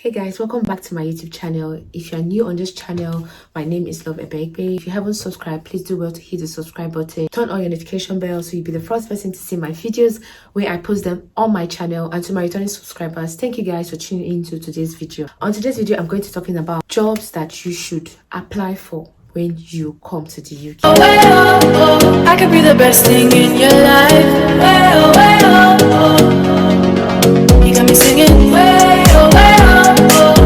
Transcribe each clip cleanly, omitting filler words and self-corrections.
Hey guys, welcome back to my YouTube channel. If you're new on this channel, my name is Love Ebegbe. If you haven't subscribed, please do well to hit the subscribe button. Turn on your notification bell so you'll be the first person to see my videos where I post them on my channel. And to my returning subscribers, thank you guys for tuning into today's video. On today's video, I'm going to be talking about jobs that you should apply for when you come to the UK. I could be the best thing in your life. You got me singing.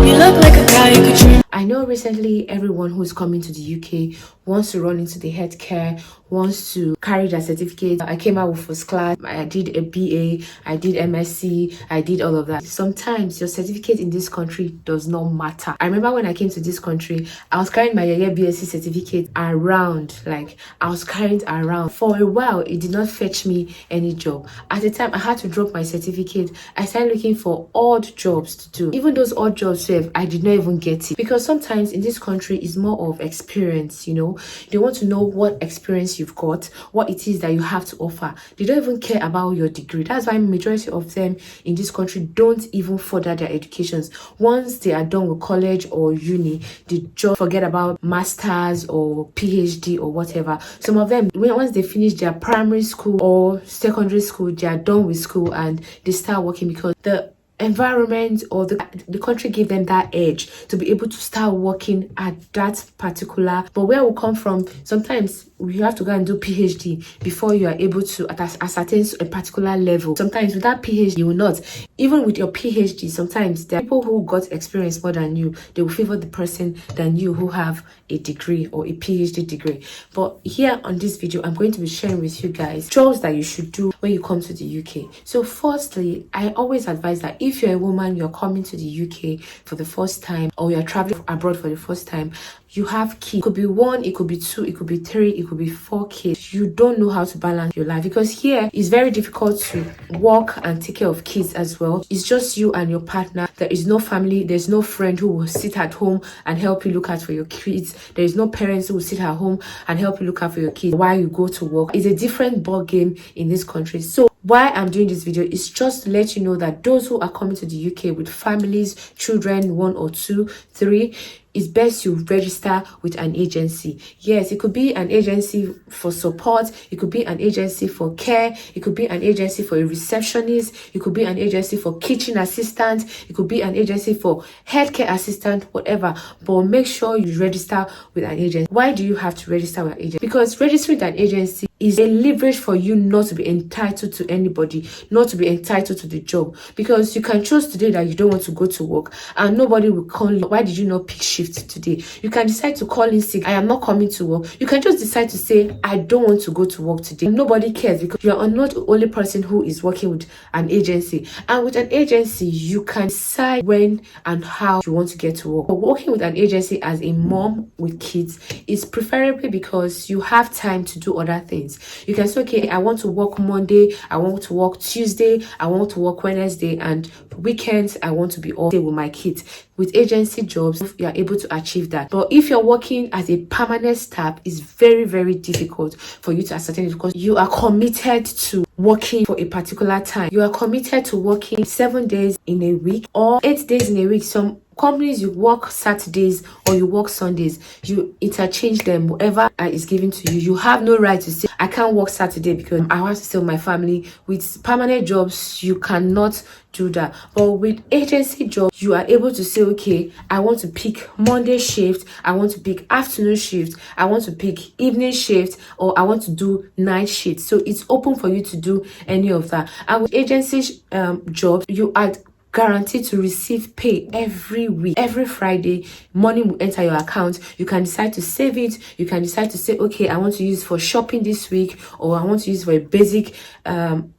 You look like a guy you could dream. I know recently everyone who is coming to the UK wants to run into the healthcare, wants to carry their certificate. I came out with first class, I did a BA, I did MSc, I did all of that. Sometimes your certificate in this country does not matter. I remember when I came to this country, I was carrying my BSc certificate around, like I was carrying it around. For a while, it did not fetch me any job. At the time, I had to drop my certificate. I started looking for odd jobs to do. Even those odd jobs, I did not even get it. Because sometimes in this country, it's more of experience, you know. They want to know what experience you've got, what it is that you have to offer. They don't even care about your degree. That's why majority of them in this country don't even further their educations. Once they are done with college or uni, they just forget about masters or PhD or whatever. Some of them, once they finish their primary school or secondary school, they are done with school and they start working because the environment or the country give them that edge to be able to start working at that particular. But where we come from, sometimes you have to go and do PhD before you are able to ascertain a particular level. Sometimes with that PhD, you will not. Even with your PhD, sometimes there are people who got experience more than you. They will favor the person than you who have a degree or a PhD degree. But here on this video, I'm going to be sharing with you guys jobs that you should do when you come to the UK. So firstly, I always advise that if you're a woman, you're coming to the UK for the first time, or you're traveling abroad for the first time, you have kids. It could be 1, it could be 2, it could be 3, it could be 4 kids. You don't know how to balance your life because here it's very difficult to work and take care of kids as well. It's just you and your partner. There is no family, there's no friend who will sit at home and help you look out for your kids. There is no parents who will sit at home and help you look out for your kids while you go to work. It's a different ball game in this country. So why I'm doing this video is just to let you know that those who are coming to the UK with families, children, 1 or 2, 3, it's best you register with an agency. Yes, it could be an agency for support, it could be an agency for care, it could be an agency for a receptionist, it could be an agency for kitchen assistant, it could be an agency for healthcare assistant, whatever. But make sure you register with an agency. Why do you have to register with an agency? Because registering with an agency is a leverage for you not to be entitled to anybody, not to be entitled to the job. Because you can choose today that you don't want to go to work and nobody will call you. Why did you not pick shift today? You can decide to call in sick. I am not coming to work. You can just decide to say, I don't want to go to work today. Nobody cares because you are not the only person who is working with an agency. And with an agency, you can decide when and how you want to get to work. But working with an agency as a mom with kids is preferable because you have time to do other things. You can say, okay, I want to work Monday, I want to work Tuesday, I want to work Wednesday, and weekends I want to be all day with my kids. With agency jobs, you are able to achieve that. But if you're working as a permanent staff, it's very, very difficult for you to ascertain it because you are committed to working for a particular time. You are committed to working 7 days in a week or 8 days in a week. Some companies, you work Saturdays or you work Sundays, you interchange them, whatever is given to you. You have no right to say, I can't work Saturday because I want to stay with my family. With permanent jobs, you cannot do that. But with agency jobs, you are able to say, okay, I want to pick Monday shift, I want to pick afternoon shift, I want to pick evening shift, or I want to do night shift. So it's open for you to do any of that. And with agency jobs, you are guaranteed to receive pay every week. Every Friday, money will enter your account. You can decide to save it. You can decide to say, okay, I want to use for shopping this week, or I want to use for a basic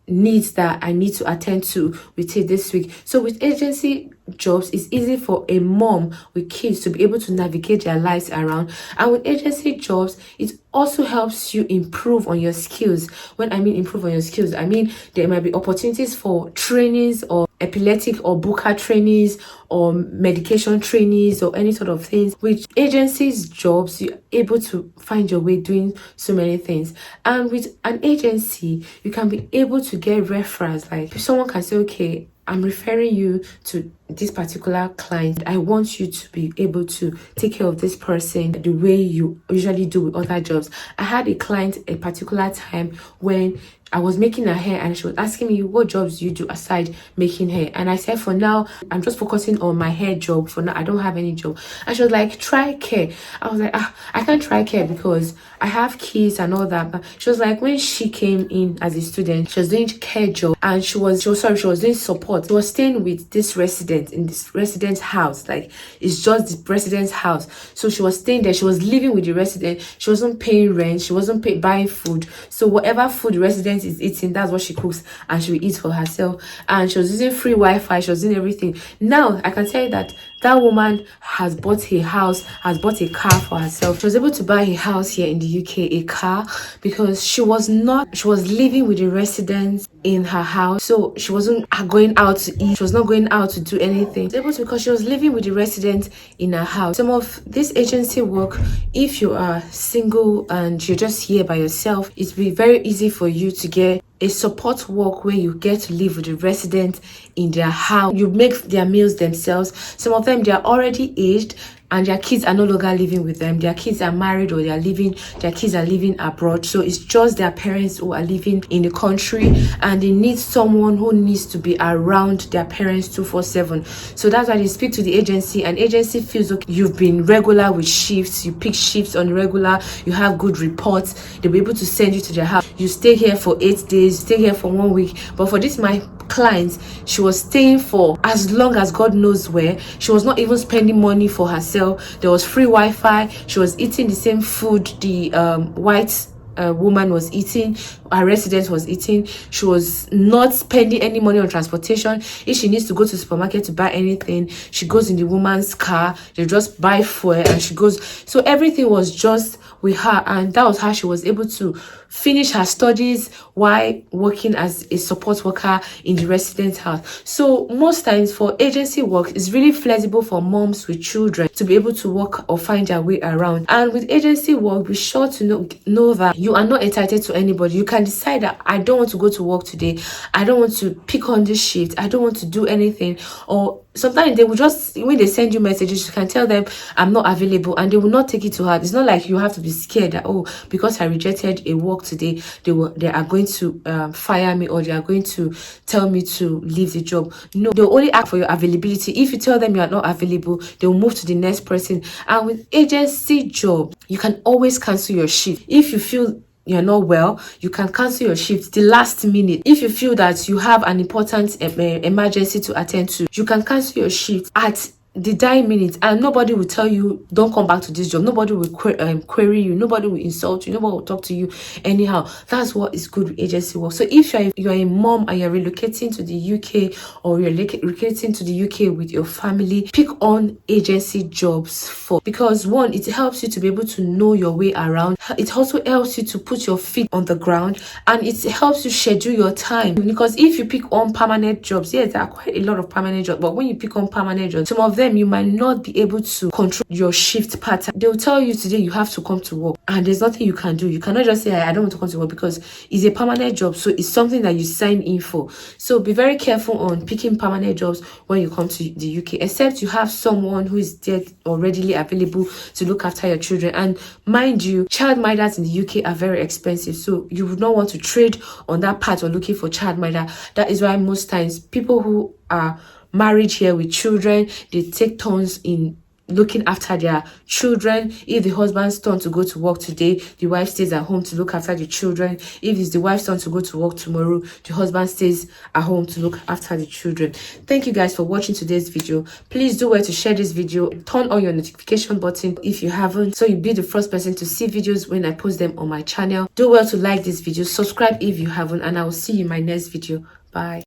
needs that I need to attend to with it this week. So with agency jobs, it's easy for a mom with kids to be able to navigate their lives around. And with agency jobs, it also helps you improve on your skills. When I mean improve on your skills, I mean there might be opportunities for trainings or epileptic or Buka trainings or medication trainees or any sort of things. With agencies jobs, you're able to find your way doing so many things. And with an agency, you can be able to get referrals. Like if someone can say, okay, I'm referring you to this particular client. I want you to be able to take care of this person the way you usually do with other jobs. I had a client a particular time when I was making her hair and she was asking me, what jobs do you do aside making hair? And I said, for now, I'm just focusing on my hair job. For now, I don't have any job. And she was like, try care. I was like, I can't try care because I have kids and all that. But she was like, when she came in as a student, she was doing care job and she was doing support. She was staying with this resident in this resident's house. Like, it's just the resident's house. So she was staying there. She was living with the resident. She wasn't paying rent. She wasn't buying food. So whatever food the resident is eating, that's what she cooks and she will eat for herself. And she was using free Wi-Fi. She was doing everything. Now I can tell you that that woman has bought a house, has bought a car for herself. She was able to buy a house here in the UK, a car, because she was living with the residents in her house. So she wasn't going out to eat. She was not going out to do anything. She was able to because she was living with the residents in her house. Some of this agency work, if you are single and you're just here by yourself, it will be very easy for you to get a support work where you get to live with the residents in their house. You make their meals themselves. Some of them, they are already aged and their kids are no longer living with them. Their kids are married or their kids are living abroad. So it's just their parents who are living in the country and they need someone who needs to be around their parents 24/7. So that's why they speak to the agency and agency feels okay, you've been regular with shifts, you pick shifts on regular, you have good reports, they'll be able to send you to their house. You stay here for 8 days, stay here for 1 week. But for this my clients, she was staying for as long as God knows where. She was not even spending money for herself. There was free Wi-Fi. She was eating the same food the white woman was eating, her resident was eating. She was not spending any money on transportation. If she needs to go to the supermarket to buy anything, she goes in the woman's car, they just buy fuel and she goes. So everything was just with her, and that was how she was able to finish her studies while working as a support worker in the resident's house. So most times for agency work, it's really flexible for moms with children to be able to work or find their way around. And with agency work, be sure to know that you are not entitled to anybody. You can decide that I don't want to go to work today, I don't want to pick on this shift, I don't want to do anything. Or sometimes they will just, when they send you messages, you can tell them I'm not available and they will not take it to heart. It's not like you have to be scared that, oh, because I rejected a work today, they are going to fire me or they are going to tell me to leave the job. No, they'll only ask for your availability. If you tell them you are not available, they'll move to the next person. And with agency job, you can always cancel your shift. If you feel you're not well, you can cancel your shift the last minute. If you feel that you have an important emergency to attend to, you can cancel your shift at the dying minute, and nobody will tell you don't come back to this job. Nobody will query you, nobody will insult you, nobody will talk to you anyhow. That's what is good with agency work. So if you're a mom and you're relocating to the UK or you're relocating to the UK with your family, pick on agency jobs because one, it helps you to be able to know your way around. It also helps you to put your feet on the ground and it helps you schedule your time. Because if you pick on permanent jobs, yes, there are quite a lot of permanent jobs, but when you pick on permanent jobs, some of them you might not be able to control your shift pattern. They'll tell you today you have to come to work and there's nothing you can do. You cannot just say I don't want to come to work because it's a permanent job, so it's something that you sign in for. So be very careful on picking permanent jobs when you come to the UK, except you have someone who is there or readily available to look after your children. And mind you, childminders in the UK are very expensive, so you would not want to trade on that part or looking for childminder. That is why most times people who are married here with children, they take turns in looking after their children. If the husband's turn to go to work today, the wife stays at home to look after the children. If it's the wife's turn to go to work tomorrow, the husband stays at home to look after the children. Thank you guys for watching today's video. Please do well to share this video, turn on your notification button if you haven't, so you'll be the first person to see videos when I post them on my channel. Do well to like this video, subscribe if you haven't, and I will see you in my next video. Bye.